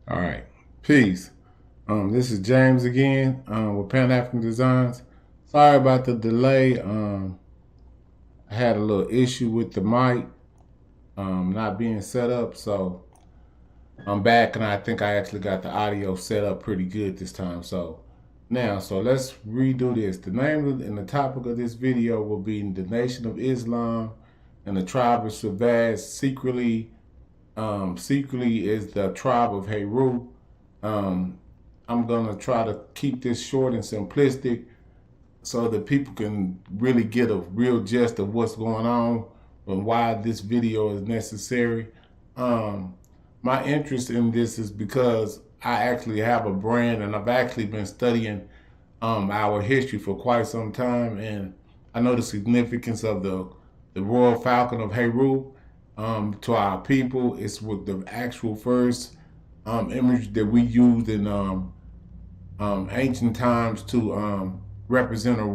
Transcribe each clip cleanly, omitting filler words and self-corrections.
All right, peace. This is James again with Pan African Designs. Sorry about the delay. I had a little issue with the mic not being set up, so I'm back, and I think I actually got the audio set up pretty good this time. So let's redo this. The name and the topic of this video will be the Nation of Islam and the tribe of Shabazz. Secretly is the tribe of Heru. I'm gonna try to keep this short and simplistic so that people can really get a real gist of what's going on and why this video is necessary. My interest in this is because I actually have a brand, and I've actually been studying our history for quite some time, and I know the significance of the royal falcon of Heru. To our people, it's with the actual first image that we used in ancient times to represent a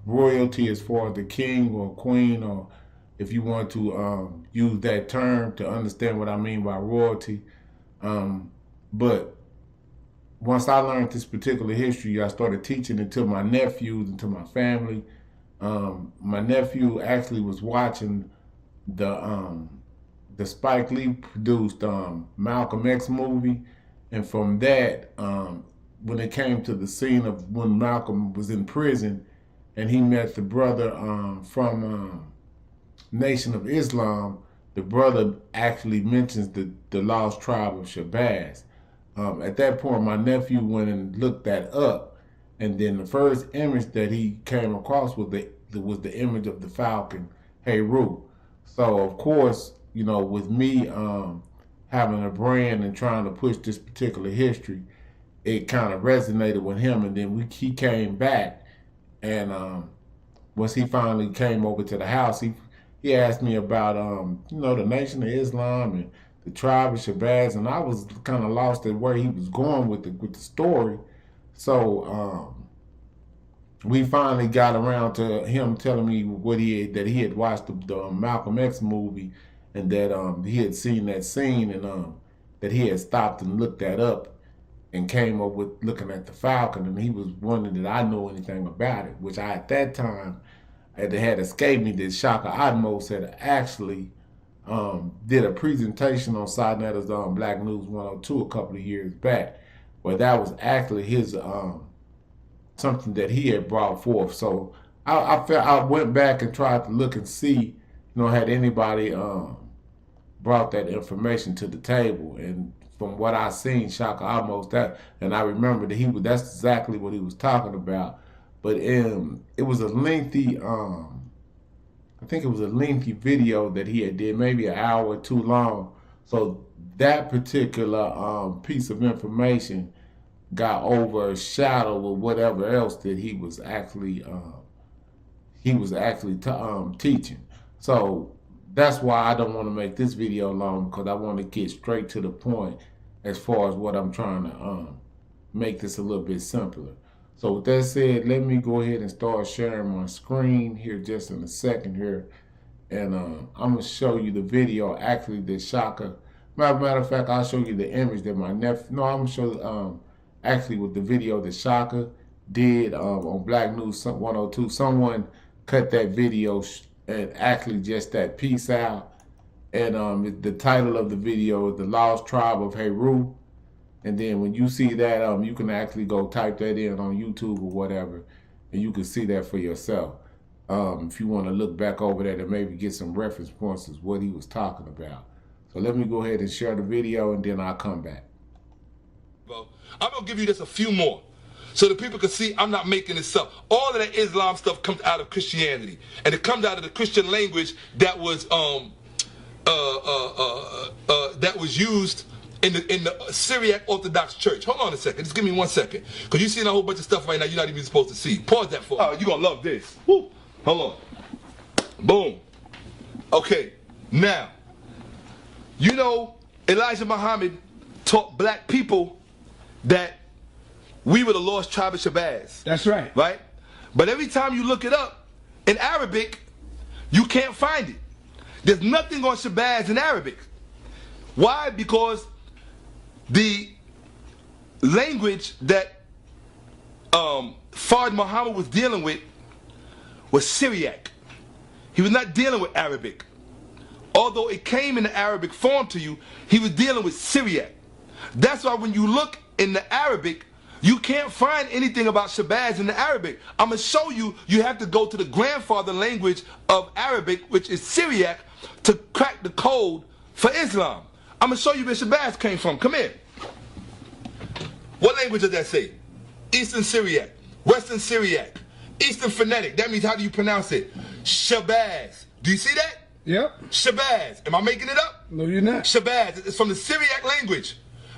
royalty as far as the king or queen, or if you want to use that term to understand what I mean by royalty. But once I learned this particular history, I started teaching it to my nephews and to my family. My nephew actually was watching the Spike Lee produced Malcolm X movie, and from that, when it came to the scene of when Malcolm was in prison, and he met the brother from Nation of Islam, the brother actually mentions the lost tribe of Shabazz. At that point, my nephew went and looked that up, and then the first image that he came across was the image of the falcon Heru. So of course, you know, with me having a brand and trying to push this particular history, it kind of resonated with him. And then he came back, and once he finally came over to the house, he asked me about you know, the Nation of Islam and the tribe of Shabazz, and I was kind of lost at where he was going with the story. So we finally got around to him telling me that he had watched the Malcolm X movie, and that he had seen that scene, and that he had stopped and looked that up and came up with looking at the falcon, and he was wondering that I know anything about it, which I at that time had escaped me that Shaka Atmos had actually did a presentation on Sinetta's Black News 102 a couple of years back, where that was actually his something that he had brought forth. So I went back and tried to look and see, you know, had anybody brought that information to the table. And from what I seen, Shaka almost that, and I remember that that's exactly what he was talking about. But it was a lengthy, I think it was a lengthy video that he had did, maybe an hour or two long. So that particular piece of information got overshadowed with whatever else that he was actually teaching. So that's why I don't want to make this video long, because I want to get straight to the point as far as what I'm trying to make this a little bit simpler. So with that said, let me go ahead and start sharing my screen here just in a second here, and I'm gonna show you the video actually that Shaka. Matter of fact, I'll show you the image that my nephew. No, I'm gonna show actually with the video that Shaka did on Black News 102. Someone cut that video and actually just that piece out, and the title of the video is "The Lost Tribe of Heru." And then when you see that, you can actually go type that in on YouTube or whatever, and you can see that for yourself. If you want to look back over that and maybe get some reference points as what he was talking about. So let me go ahead and share the video, and then I'll come back. I'm going to give you just a few more. so that people can see I'm not making this up. All of that Islam stuff comes out of Christianity, and it comes out of the Christian language that was used in the Syriac Orthodox Church. Hold on a second. Just give me 1 second, because you're seeing a whole bunch of stuff right now you're not even supposed to see. Pause that for. Oh, you're gonna love this. Woo. Hold on. Boom. Okay. Now, you know, Elijah Muhammad taught black people that we were the lost tribe of Shabazz. That's right. Right? But every time you look it up in Arabic, you can't find it. There's nothing on Shabazz in Arabic. Why? Because the language that Fard Muhammad was dealing with was Syriac. He was not dealing with Arabic. Although it came in the Arabic form to you, he was dealing with Syriac. That's why when you look in the Arabic, you can't find anything about Shabazz in the Arabic. I'm going to show you, you have to go to the grandfather language of Arabic, which is Syriac, to crack the code for Islam. I'm going to show you where Shabazz came from. Come here. What language does that say? Eastern Syriac, Western Syriac, Eastern Phonetic. That means, how do you pronounce it? Shabazz. Do you see that? Yep. Shabazz. Am I making it up? No, you're not. Shabazz. It's from the Syriac language.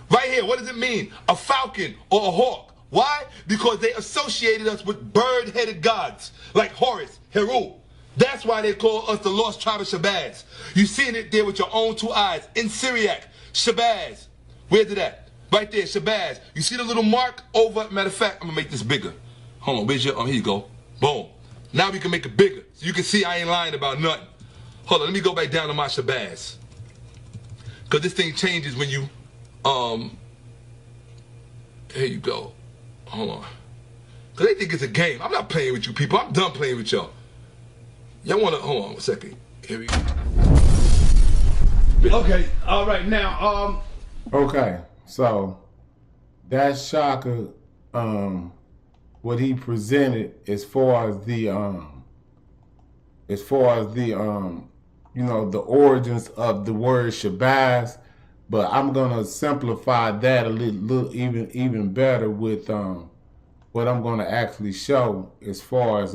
Right here. What does it mean? A falcon or a hawk. Why? Because they associated us with bird-headed gods like Horus, Heru. That's why they call us the lost tribe of Shabazz. You seeing it there with your own two eyes. In Syriac, Shabazz. Where's it at? Right there, Shabazz. You see the little mark over? Matter of fact, I'm going to make this bigger. Hold on. Where's your... here you go. Boom. Now we can make it bigger. So you can see I ain't lying about nothing. Hold on. Let me go back down to my Shabazz. Because this thing changes when you... Here you go. Hold on. Because they think it's a game. I'm not playing with you people. I'm done playing with y'all. Y'all want to... Hold on a second. Here we go. Okay. All right. Now, Okay. So, that's Shaka, what he presented as far as the, you know, the origins of the word Shabazz. But I'm gonna simplify that a little even better with what I'm gonna actually show as far as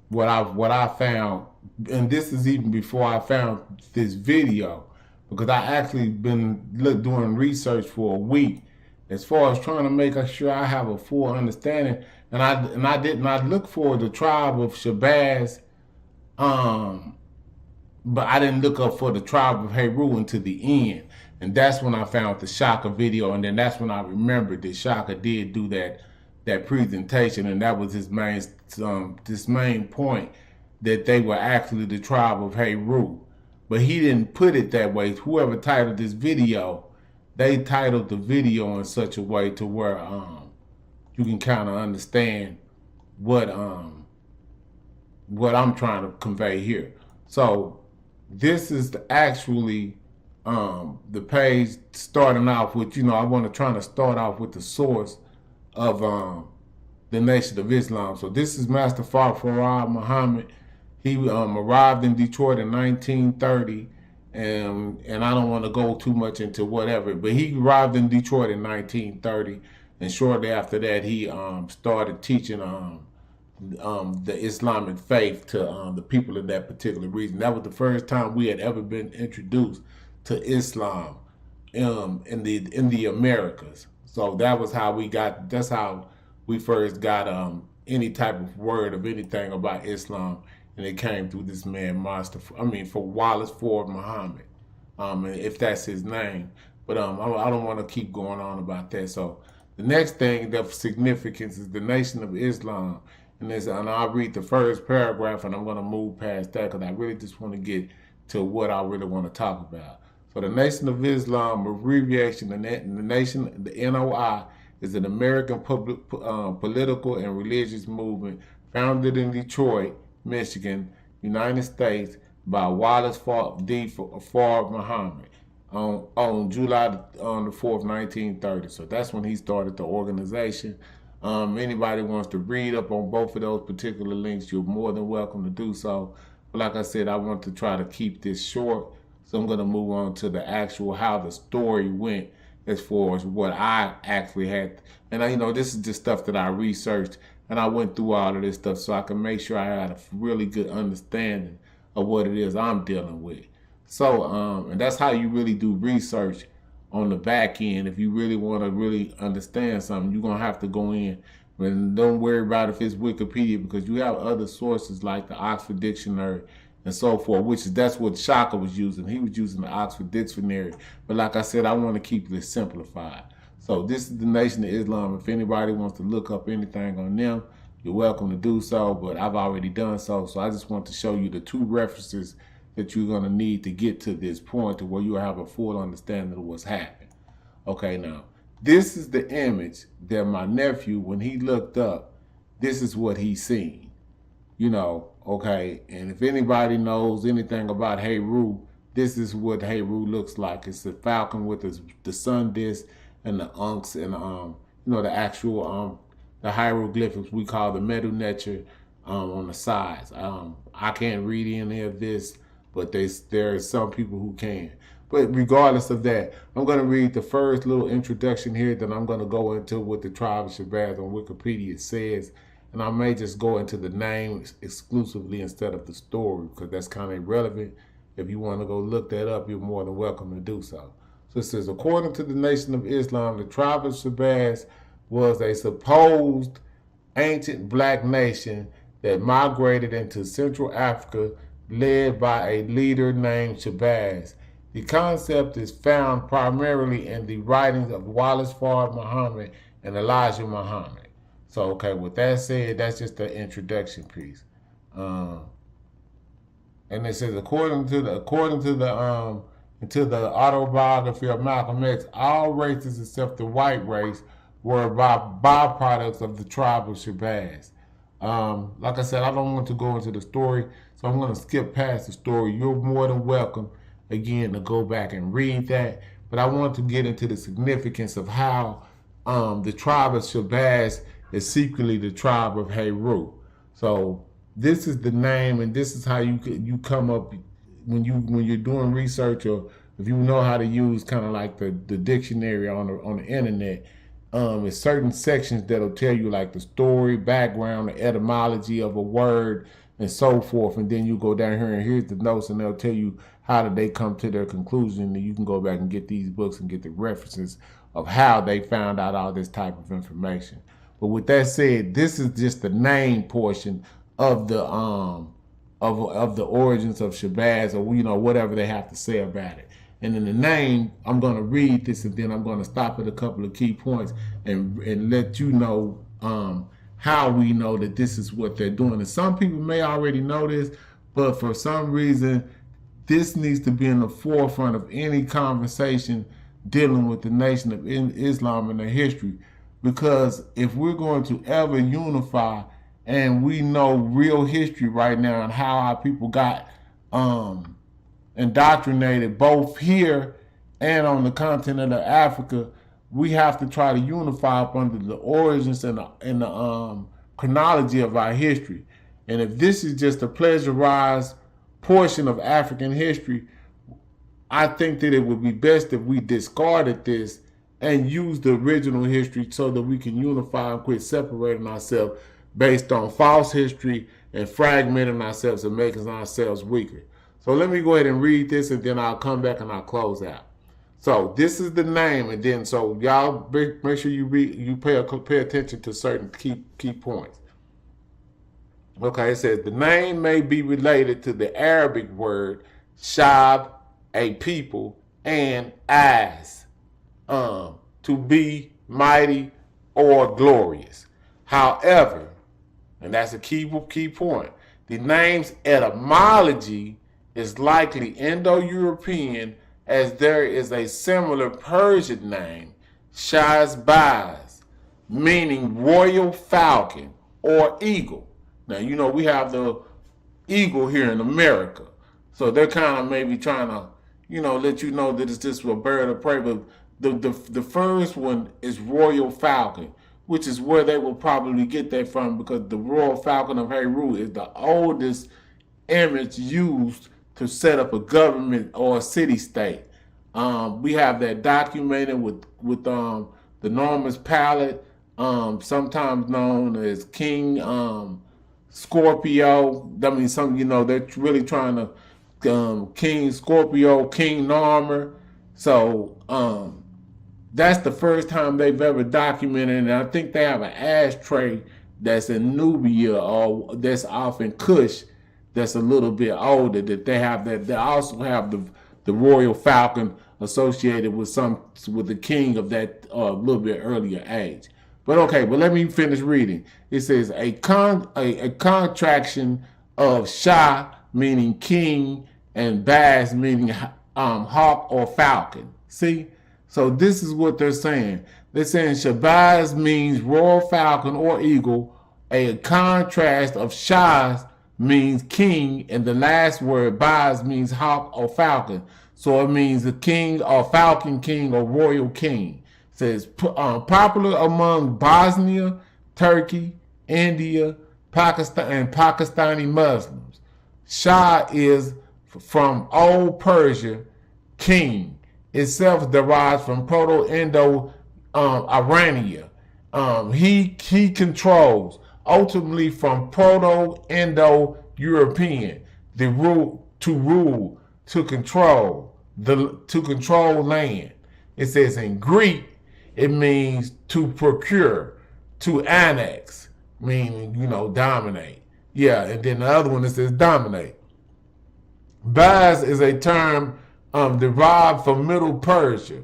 what I found, and this is even before I found this video, because I actually been doing research for a week as far as trying to make sure I have a full understanding, and I did not look for the tribe of Shabazz, but I didn't look up for the tribe of Heru until the end. And that's when I found the Shaka video, and then that's when I remembered that Shaka did do that presentation, and that was his main point, that they were actually the tribe of Heru. But he didn't put it that way. Whoever titled this video, they titled the video in such a way to where you can kind of understand what I'm trying to convey here. So this is actually the page starting off with, you know, I want to try to start off with the source of the Nation of Islam. So this is Master Fard Muhammad. He arrived in Detroit in 1930, and I don't want to go too much into whatever, but he arrived in Detroit in 1930, and shortly after that he started teaching the Islamic faith to the people in that particular region. That was the first time we had ever been introduced to Islam in the Americas. So that was how that's how we first got any type of word of anything about Islam, and it came through this man, for Wallace Fard Muhammad, if that's his name. But I don't want to keep going on about that. So the next thing of significance is the Nation of Islam. And I'll read the first paragraph, and I'm going to move past that because I really just want to get to what I really want to talk about. So the Nation of Islam, abbreviation, the Nation, the NOI, is an American political and religious movement founded in Detroit, Michigan, United States, by Wallace Fard Muhammad on July the 4th, 1930. So that's when he started the organization. Anybody wants to read up on both of those particular links, you're more than welcome to do so. But like I said, I want to try to keep this short, so I'm going to move on to the actual how the story went as far as what I actually had. And this is just stuff that I researched, and I went through all of this stuff so I can make sure I had a really good understanding of what it is I'm dealing with. So, and that's how you really do research on the back end. If you really want to really understand something, you're going to have to go in. And don't worry about if it's Wikipedia, because you have other sources like the Oxford Dictionary and so forth, that's what Shaka was using. He was using the Oxford Dictionary. But like I said, I want to keep this simplified. So this is the Nation of Islam. If anybody wants to look up anything on them, you're welcome to do so, but I've already done so. So I just want to show you the two references that you're going to need to get to this point to where you have a full understanding of what's happening. Okay, now, this is the image that my nephew, when he looked up, this is what he seen. Okay, and if anybody knows anything about Heru, this is what Heru looks like. It's a falcon with the sun disk and the unks and the actual the hieroglyphics we call the Medu Neter on the sides. I can't read any of this, but there are some people who can. But regardless of that, I'm going to read the first little introduction here, then I'm going to go into what the tribe of Shabazz on Wikipedia says, and I may just go into the name exclusively instead of the story, because that's kind of irrelevant. If you want to go look that up, you're more than welcome to do so. So it says, according to the Nation of Islam, the tribe of Shabazz was a supposed ancient black nation that migrated into Central Africa, led by a leader named Shabazz. The concept is found primarily in the writings of Wallace Fard Muhammad and Elijah Muhammad. So, okay, with that said, that's just the introduction piece. And it says, according to the autobiography of Malcolm X, all races except the white race were byproducts of the tribe of Shabazz. Like I said, I don't want to go into the story, so I'm going to skip past the story. You're more than welcome, again, to go back and read that. But I want to get into the significance of how the tribe of Shabazz is secretly the tribe of Heru. So this is the name, and this is how you come up when you're doing research, or if you know how to use kind of like the dictionary on the internet. It's certain sections that'll tell you like the story, background, the etymology of a word, and so forth. And then you go down here and here's the notes, and they'll tell you how did they come to their conclusion. And you can go back and get these books and get the references of how they found out all this type of information. But with that said, this is just the name portion of the of the origins of Shabazz, or whatever they have to say about it. And in the name, I'm going to read this, and then I'm going to stop at a couple of key points and let you know how we know that this is what they're doing. And some people may already know this, but for some reason, this needs to be in the forefront of any conversation dealing with the Nation of Islam and their history. Because if we're going to ever unify, and we know real history right now and how our people got indoctrinated both here and on the continent of Africa, we have to try to unify up under the origins and the chronology of our history. And if this is just a pleasurized portion of African history, I think that it would be best if we discarded this and use the original history so that we can unify and quit separating ourselves based on false history and fragmenting ourselves and making ourselves weaker. So let me go ahead and read this, and then I'll come back and I'll close out. So this is the name, and then so y'all make sure you pay attention to certain key points. Okay, it says the name may be related to the Arabic word shab, a people, and as, to be mighty or glorious. However, and that's a key point, the name's etymology is likely Indo-European, as there is a similar Persian name, Shabazz, meaning royal falcon or eagle. Now, we have the eagle here in America, so they're kind of maybe trying to, let you know that it's just a bird of prey, but the first one is royal falcon, which is where they will probably get that from, because the royal falcon of Heru is the oldest image used to set up a government or a city-state. We have that documented with the Norman's palette, sometimes known as King Scorpio. I mean, they're really trying to King Scorpio, King Narmer. So that's the first time they've ever documented, and I think they have an ashtray that's in Nubia or that's off in Kush that's a little bit older. That they have that. They also have the royal falcon associated with the king of that little bit earlier age. But okay, but let me finish reading. It says a contraction of Shah meaning king and Baz meaning hawk or falcon. See? So this is what they're saying. They're saying Shabazz means royal falcon or eagle. A contrast of Shah's means king, and the last word Baz means hawk or falcon. So it means the king or falcon king or royal king. It says popular among Bosnia, Turkey, India, Pakistan, and Pakistani Muslims. Shah is from Old Persia, king. Itself derives from Proto-Indo-Irania. He controls, ultimately from Proto-Indo-European, to control land. It says in Greek, it means to procure, to annex, meaning, dominate. Yeah, and then the other one, it says dominate. Baz is a term derived from Middle Persia.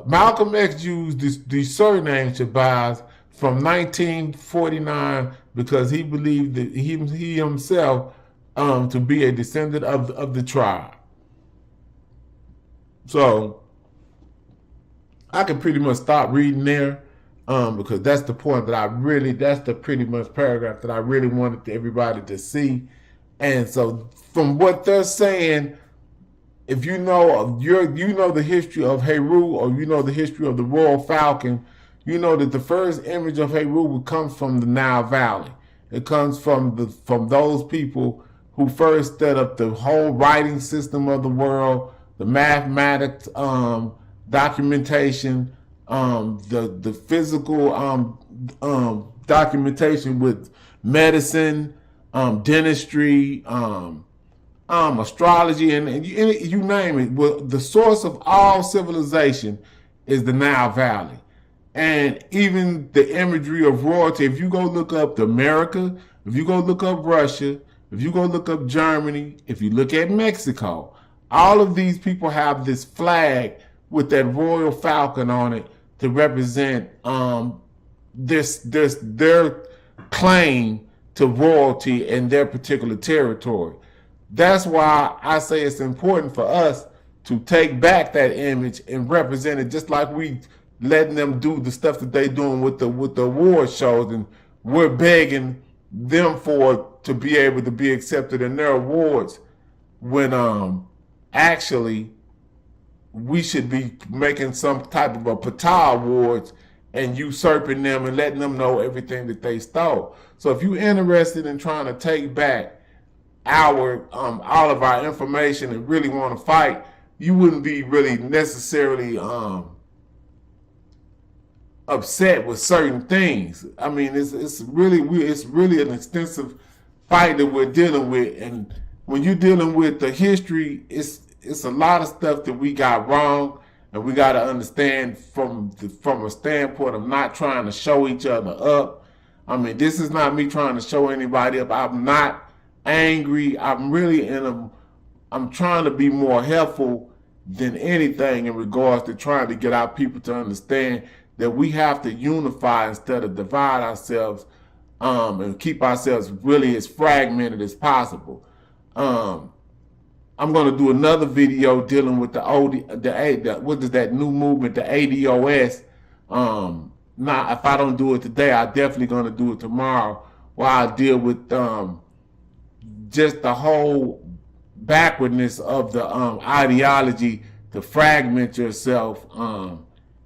Malcolm X used the surname Shabazz from 1949 because he believed that he himself to be a descendant of the tribe. So I can pretty much stop reading there because that's the point that's the pretty much paragraph that I really wanted everybody to see. And so from what they're saying, if you know the history of Heru, or you know the history of the Royal Falcon, you know that the first image of Heru comes from the Nile Valley. It comes from those people who first set up the whole writing system of the world, the mathematics, documentation, the physical documentation with medicine, dentistry, astrology, and you name it. Well, the source of all civilization is the Nile Valley. And even the imagery of royalty, if you go look up America, if you go look up Russia, if you go look up Germany, if you look at Mexico, all of these people have this flag with that royal falcon on it to represent their claim to royalty in their particular territory. That's why I say it's important for us to take back that image and represent it, just like we letting them do the stuff that they doing with the award shows, and we're begging them to be able to be accepted in their awards, when actually we should be making some type of a Ptah awards and usurping them and letting them know everything that they stole. So if you're interested in trying to take back all of our information and really want to fight, you wouldn't be really necessarily upset with certain things. I mean, it's really an extensive fight that we're dealing with, and when you're dealing with the history, it's a lot of stuff that we got wrong, and we got to understand from a standpoint of not trying to show each other up. I mean, this is not me trying to show anybody up. I'm not angry. I'm trying to be more helpful than anything in regards to trying to get our people to understand that we have to unify instead of divide ourselves, and keep ourselves really as fragmented as possible. I'm going to do another video dealing with what is that new movement, the ADOS. Now, if I don't do it today, I'm definitely going to do it tomorrow, while I deal with just the whole backwardness of the ideology to fragment yourself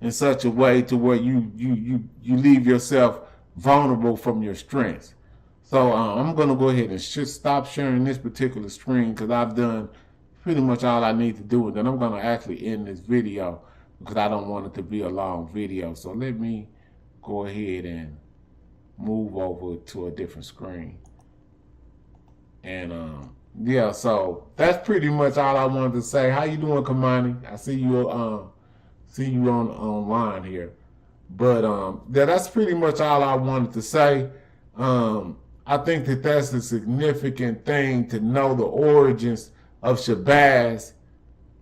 in such a way to where you leave yourself vulnerable from your strengths. So I'm going to go ahead and stop sharing this particular screen, because I've done pretty much all I need to do. And then I'm going to actually end this video because I don't want it to be a long video. So let me go ahead and move over to a different screen. And yeah, so that's pretty much all I wanted to say. How you doing, Kamani? I see you on online here. But yeah, that's pretty much all I wanted to say. I think that that's a significant thing to know the origins of Shabazz.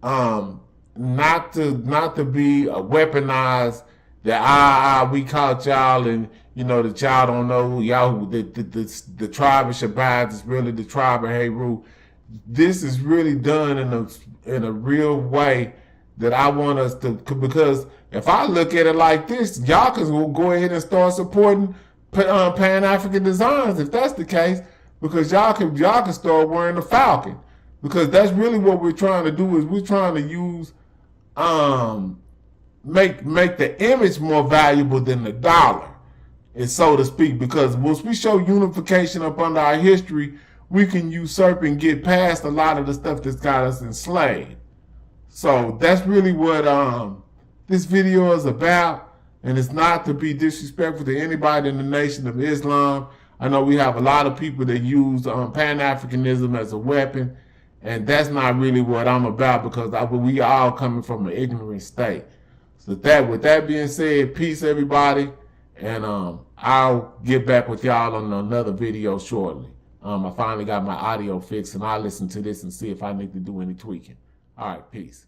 Not to be weaponized that we caught y'all and you know that y'all don't know who y'all the tribe of Shabazz is really the tribe of Heru. This is really done in a real way that I want us to, because if I look at it like this, y'all can go ahead and start supporting Pan-African designs if that's the case, because y'all can start wearing the falcon, because that's really what we're trying to do. Is we're trying to use make the image more valuable than the dollar, and so to speak, because once we show unification up under our history, we can usurp and get past a lot of the stuff that's got us enslaved. So that's really what this video is about. And it's not to be disrespectful to anybody in the Nation of Islam. I know we have a lot of people that use Pan-Africanism as a weapon, and that's not really what I'm about, because we all coming from an ignorant state. So with that being said, peace everybody, and I'll get back with y'all on another video shortly. I finally got my audio fixed, and I'll listen to this and see if I need to do any tweaking. All right, peace.